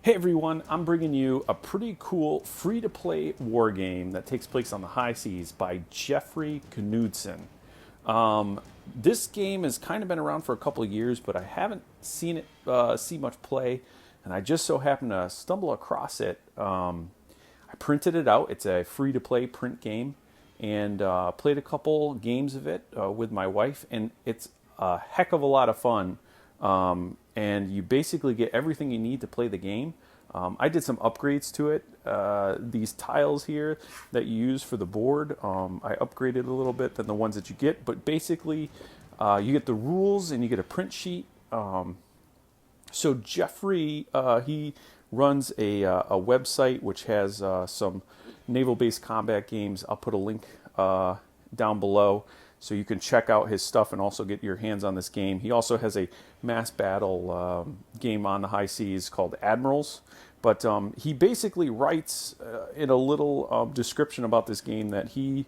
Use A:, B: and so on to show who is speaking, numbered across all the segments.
A: Hey everyone, I'm bringing you a pretty cool free-to-play war game that takes place on the high seas by Jeffrey Knudsen. This game has kind of been around for a couple of years, but I haven't seen it see much play, and I just so happened to stumble across it. I printed it out. It's a free-to-play print game, and played a couple games of it with my wife, and it's a heck of a lot of fun. And you basically get everything you need to play the game. I did some upgrades to it. These tiles here that you use for the board, I upgraded a little bit than the ones that you get, but basically you get the rules and you get a print sheet. So Jeffrey, he runs a website which has some naval-based combat games. I'll put a link down below so you can check out his stuff and also get your hands on this game. He also has a mass battle game on the high seas called Admirals. But he basically writes in a little description about this game that he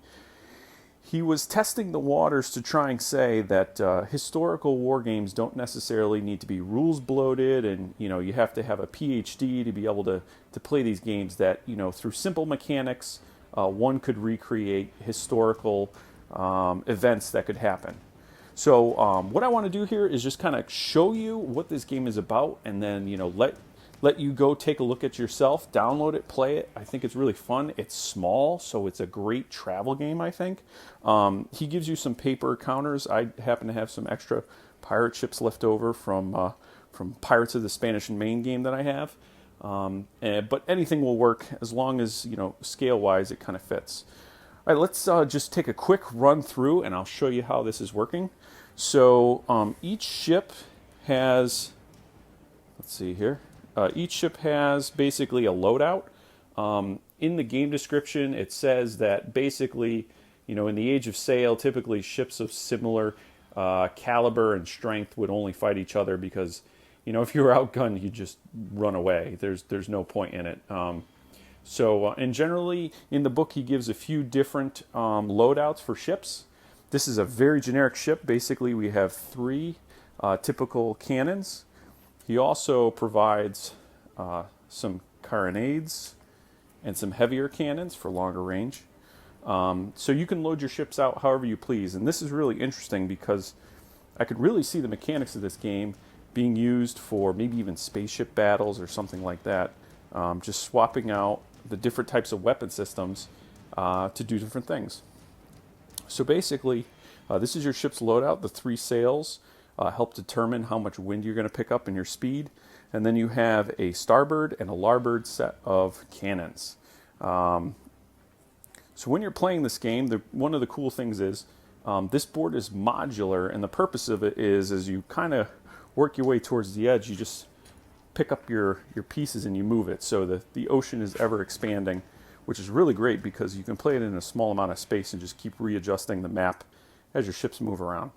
A: was testing the waters to try and say that historical war games don't necessarily need to be rules bloated, and you have to have a PhD to be able to play these games. That through simple mechanics, one could recreate historical events that could happen. So what I want to do here is just kind of show you what this game is about, and then let you go take a look at yourself, download it, play it. I think it's really fun. It's small, so it's a great travel game, I think. He gives you some paper counters. I happen to have some extra pirate ships left over from Pirates of the Spanish and Main game that I have. But anything will work as long as, scale-wise, it kind of fits. All right, let's just take a quick run through, and I'll show you how this is working. So each ship has, let's see here, each ship has basically a loadout. In the game description, it says that basically, in the age of sail, typically ships of similar caliber and strength would only fight each other because, if you were outgunned, you just run away. There's no point in it. And generally, in the book, he gives a few different loadouts for ships. This is a very generic ship. Basically, we have three typical cannons. He also provides some carronades and some heavier cannons for longer range. So you can load your ships out however you please. And this is really interesting because I could really see the mechanics of this game being used for maybe even spaceship battles or something like that. Just swapping out the different types of weapon systems to do different things. So basically, this is your ship's loadout. The three sails help determine how much wind you're going to pick up and your speed. And then you have a starboard and a larboard set of cannons. So when you're playing this game, one of the cool things is this board is modular, and the purpose of it is as you kind of work your way towards the edge, you just pick up your pieces and you move it. So the ocean is ever expanding, which is really great because you can play it in a small amount of space and just keep readjusting the map as your ships move around.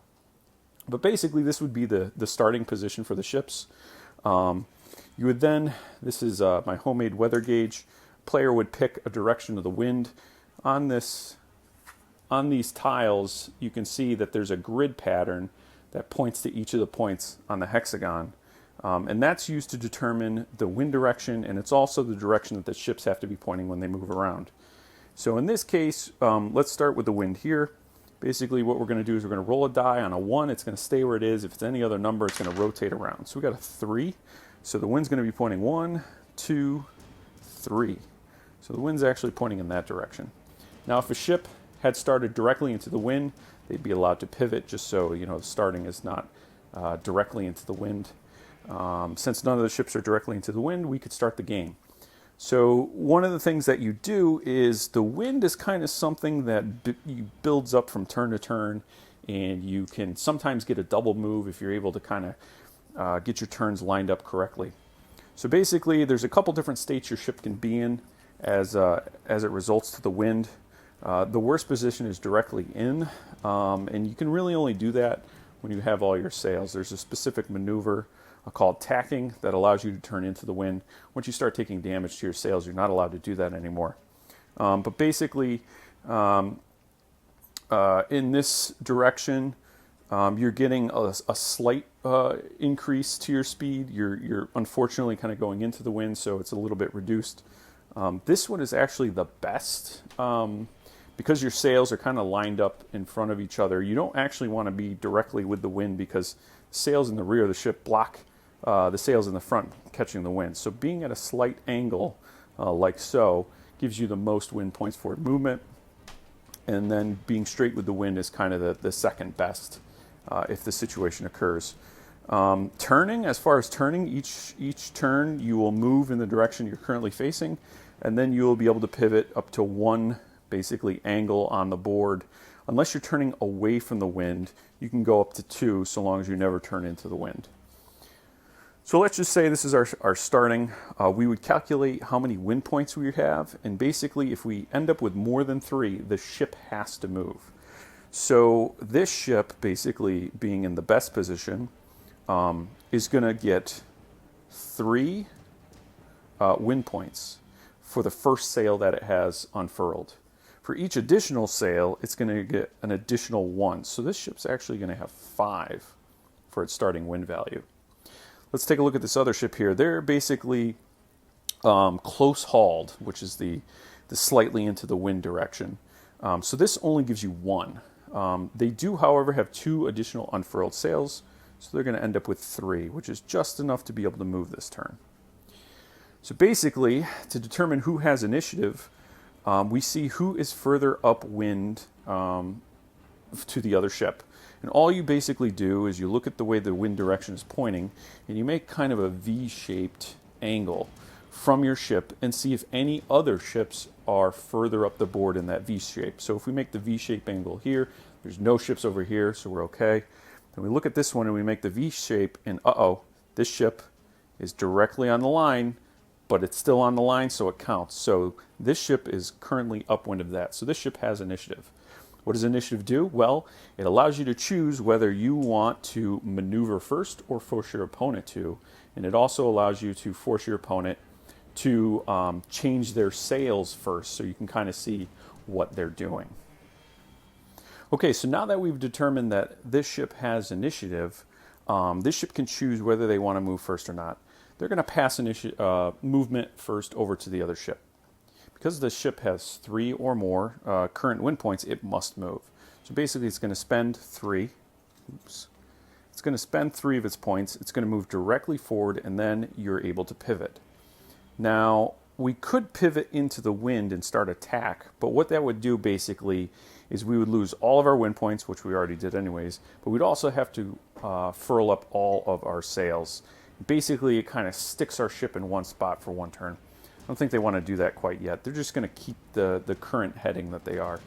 A: But basically, this would be the starting position for the ships. You would then, this is my homemade weather gauge. Player would pick a direction of the wind. On these tiles, you can see that there's a grid pattern that points to each of the points on the hexagon. And that's used to determine the wind direction, and it's also the direction that the ships have to be pointing when they move around. So in this case, let's start with the wind here. Basically, what we're going to do is we're going to roll a die. On a 1, it's going to stay where it is. If it's any other number, it's going to rotate around. So we got a 3. So the wind's going to be pointing 1, 2, 3. So the wind's actually pointing in that direction. Now, if a ship had started directly into the wind, they'd be allowed to pivot just so, the starting is not directly into the wind. Since none of the ships are directly into the wind, we could start the game. So one of the things that you do is the wind is kind of something that builds up from turn to turn, and you can sometimes get a double move if you're able to kind of get your turns lined up correctly. So basically, there's a couple different states your ship can be in as it results to the wind. The worst position is directly in, and you can really only do that when you have all your sails. There's a specific maneuver called tacking that allows you to turn into the wind. Once you start taking damage to your sails, you're not allowed to do that anymore. But basically, in this direction, You're getting a slight increase to your speed. You're unfortunately kind of going into the wind, so it's a little bit reduced. This one is actually the best because your sails are kind of lined up in front of each other. You don't actually want to be directly with the wind because sails in the rear of the ship block the sails in the front catching the wind. So being at a slight angle like so gives you the most wind points for movement. And then being straight with the wind is kind of the second best if the situation occurs. Turning, as far as turning, each turn you will move in the direction you're currently facing, and then you will be able to pivot up to one basically angle on the board. Unless you're turning away from the wind, you can go up to 2 so long as you never turn into the wind. So let's just say this is our starting. We would calculate how many wind points we have, and basically if we end up with more than 3, the ship has to move. So this ship, basically being in the best position, is going to get 3 wind points for the first sail that it has unfurled. For each additional sail, it's going to get an additional 1. So this ship's actually going to have 5 for its starting wind value. Let's take a look at this other ship here. They're basically close hauled, which is the slightly into the wind direction. So this only gives you 1. They do, however, have 2 additional unfurled sails, so they're going to end up with 3, which is just enough to be able to move this turn. So basically, to determine who has initiative, we see who is further upwind to the other ship. And all you basically do is you look at the way the wind direction is pointing, and you make kind of a V-shaped angle from your ship and see if any other ships are further up the board in that V shape. So if we make the V-shape angle here, there's no ships over here, so we're okay. Then we look at this one and we make the V shape, and this ship is directly on the line, but it's still on the line, so it counts. So this ship is currently upwind of that. So this ship has initiative. What does initiative do? Well, it allows you to choose whether you want to maneuver first or force your opponent to. And it also allows you to force your opponent to change their sails first, so you can kind of see what they're doing. Okay, so now that we've determined that this ship has initiative, this ship can choose whether they want to move first or not. They're going to pass movement first over to the other ship. Because the ship has 3 or more current wind points, it must move. So basically it's going to spend 3. It's going to spend 3 of its points. It's going to move directly forward, and then you're able to pivot. Now, we could pivot into the wind and start attack, but what that would do basically is we would lose all of our wind points, which we already did anyways, but we'd also have to furl up all of our sails. Basically, it kind of sticks our ship in one spot for one turn. I don't think they want to do that quite yet. They're just going to keep the current heading that they are.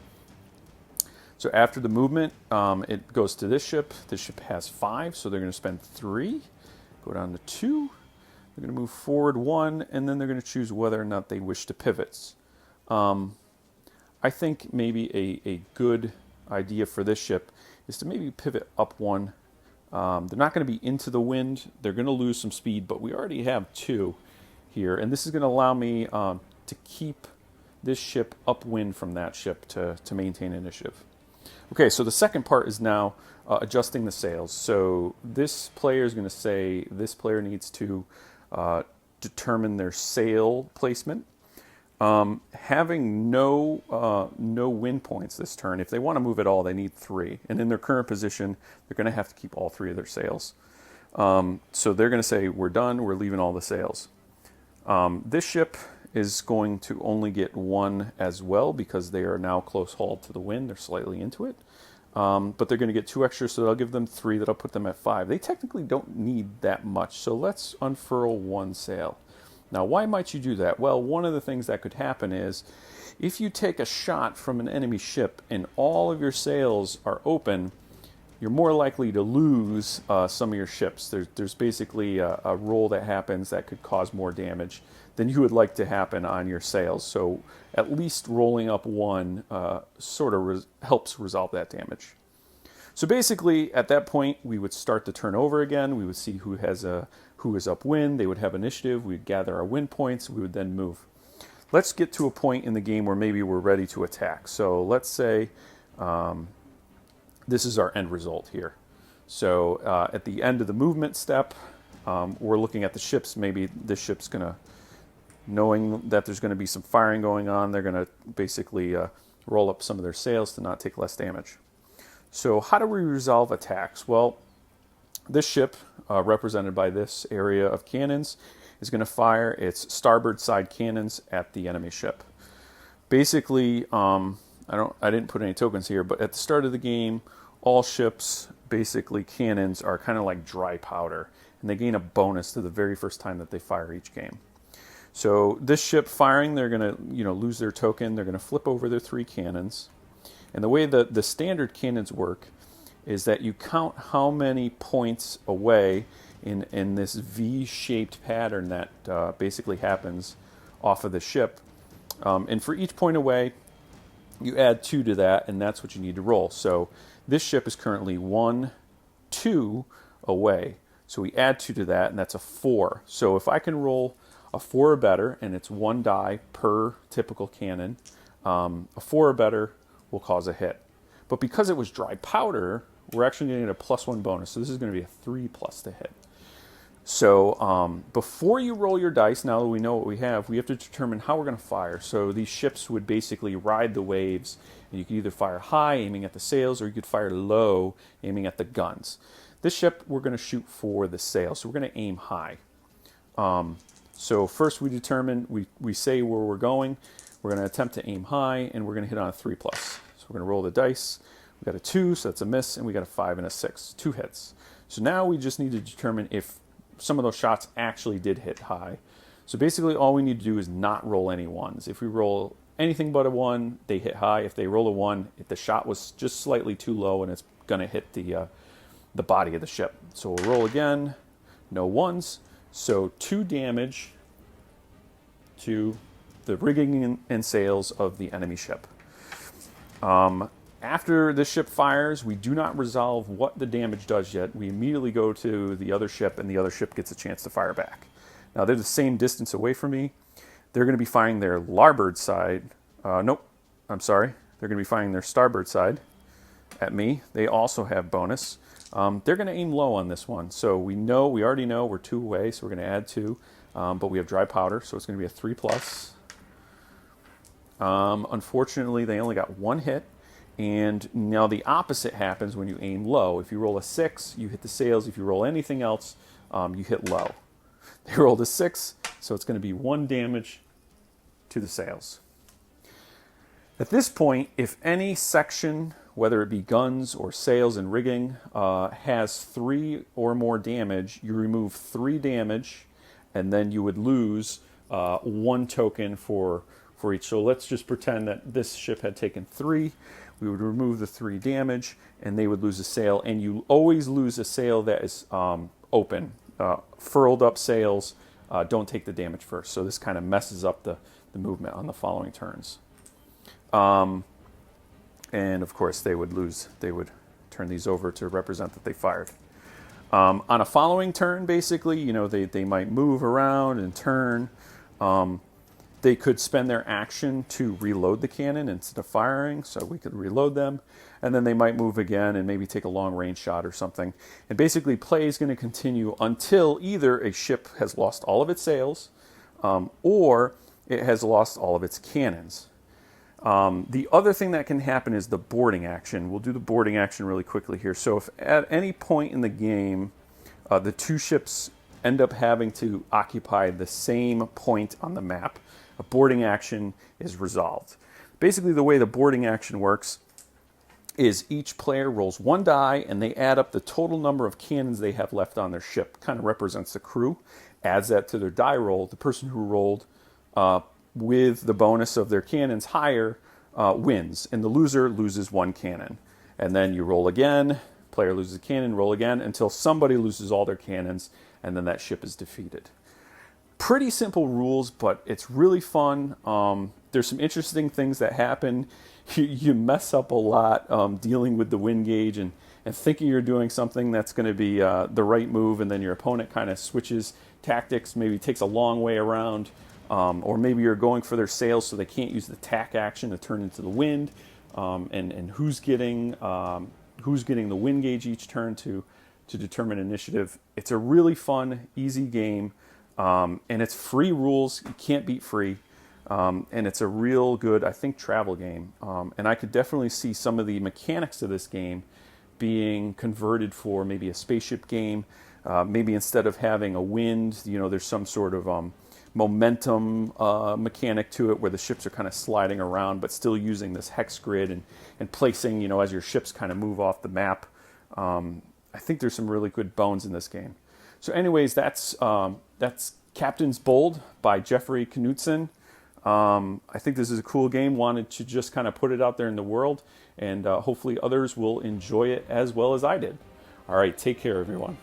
A: So after the movement, it goes to this ship. This ship has 5, so they're going to spend 3, go down to 2. They're going to move forward 1, and then they're going to choose whether or not they wish to pivot. I think maybe a good idea for this ship is to maybe pivot up 1. They're not going to be into the wind. They're going to lose some speed, but we already have 2 here, and this is going to allow me to keep this ship upwind from that ship to maintain initiative. Okay, so the second part is now adjusting the sails. So this player is going to say this player needs to determine their sail placement. Having no wind points this turn, if they want to move at all, they need 3. And in their current position, they're going to have to keep all 3 of their sails. So they're going to say, we're done, we're leaving all the sails. This ship is going to only get 1 as well because they are now close hauled to the wind. They're slightly into it. But they're going to get 2 extra, so that'll give them 3. That'll put them at 5. They technically don't need that much, so let's unfurl 1 sail. Now, why might you do that? Well, one of the things that could happen is if you take a shot from an enemy ship and all of your sails are open, you're more likely to lose some of your ships. There's basically a roll that happens that could cause more damage than you would like to happen on your sails. So at least rolling up 1 sort of helps resolve that damage. So basically, at that point, we would start the turn over again. We would see who is upwind. They would have initiative. We'd gather our wind points. We would then move. Let's get to a point in the game where maybe we're ready to attack. So let's say this is our end result here. So at the end of the movement step, we're looking at the ships. Maybe this ship's going to, knowing that there's going to be some firing going on, they're going to basically roll up some of their sails to not take less damage. So how do we resolve attacks? Well, this ship, represented by this area of cannons, is going to fire its starboard side cannons at the enemy ship. Basically, I didn't put any tokens here, but at the start of the game, all ships, basically cannons, are kind of like dry powder, and they gain a bonus to the very first time that they fire each game. So this ship firing, they're going to lose their token. They're going to flip over their 3 cannons, and the way that the standard cannons work is that you count how many points away in this V-shaped pattern that basically happens off of the ship. And for each point away, you add 2 to that, and that's what you need to roll. So this ship is currently 1, 2 away. So we add 2 to that, and that's a 4. So if I can roll a 4 or better, and it's 1 die per typical cannon, a 4 or better will cause a hit. But because it was dry powder, we're actually getting a +1 bonus. So this is going to be a 3+ to hit. So before you roll your dice, now that we know what we have to determine how we're going to fire. So these ships would basically ride the waves, and you could either fire high, aiming at the sails, or you could fire low, aiming at the guns. This ship, we're going to shoot for the sails, so we're going to aim high. So first we determine, we say where we're going. We're going to attempt to aim high, and we're going to hit on a 3+. So we're going to roll the dice. We got a 2, so that's a miss, and we got a 5 and a 6, 2 hits. So now we just need to determine if some of those shots actually did hit high. So basically all we need to do is not roll any 1s. If we roll anything but a 1, they hit high. If they roll a 1, if the shot was just slightly too low, and it's going to hit the body of the ship. So we'll roll again, no 1s. So 2 damage to the rigging and sails of the enemy ship. After this ship fires, we do not resolve what the damage does yet. We immediately go to the other ship, and the other ship gets a chance to fire back. Now, they're the same distance away from me. They're going to be firing their larboard side. Nope, I'm sorry. They're going to be firing their starboard side at me. They also have bonus. They're going to aim low on this one. So we already know we're 2 away, so we're going to add 2. But we have dry powder, so it's going to be a 3+. Unfortunately, they only got 1 hit. And now the opposite happens when you aim low. If you roll a 6, you hit the sails. If you roll anything else, you hit low. They rolled a 6, so it's going to be 1 damage to the sails. At this point, if any section, whether it be guns or sails and rigging, has 3 or more damage, you remove 3 damage, and then you would lose 1 token for each. So let's just pretend that this ship had taken 3. We would remove the 3 damage, and they would lose a sail. And you always lose a sail that is open. Furled up sails don't take the damage first. So this kind of messes up the movement on the following turns. And of course, they would turn these over to represent that they fired. On a following turn, basically, they might move around and turn. They could spend their action to reload the cannon instead of firing, so we could reload them. And then they might move again and maybe take a long-range shot or something. And basically, play is going to continue until either a ship has lost all of its sails or it has lost all of its cannons. The other thing that can happen is the boarding action. We'll do the boarding action really quickly here. So if at any point in the game the 2 ships end up having to occupy the same point on the map, a boarding action is resolved. Basically, the way the boarding action works is each player rolls 1 die, and they add up the total number of cannons they have left on their ship. Kind of represents the crew. Adds that to their die roll. The person who rolled with the bonus of their cannons higher wins, and the loser loses 1 cannon. And then you roll again, player loses a cannon, roll again, until somebody loses all their cannons, and then that ship is defeated. Pretty simple rules, but it's really fun. There's some interesting things that happen. You mess up a lot dealing with the wind gauge and thinking you're doing something that's going to be the right move, and then your opponent kind of switches tactics, maybe takes a long way around, or maybe you're going for their sails so they can't use the tack action to turn into the wind, and who's getting the wind gauge each turn to to determine initiative. It's a really fun, easy game, and it's free rules. You can't beat free. And it's a real good, I think, travel game. And I could definitely see some of the mechanics of this game being converted for maybe a spaceship game. Maybe instead of having a wind, there's some sort of momentum mechanic to it where the ships are kind of sliding around, but still using this hex grid and placing, as your ships kind of move off the map. I think there's some really good bones in this game. So anyways, that's Captain's Bold by Jeffrey Knudsen. I think this is a cool game. Wanted to just kind of put it out there in the world, and hopefully others will enjoy it as well as I did. All right, take care, everyone.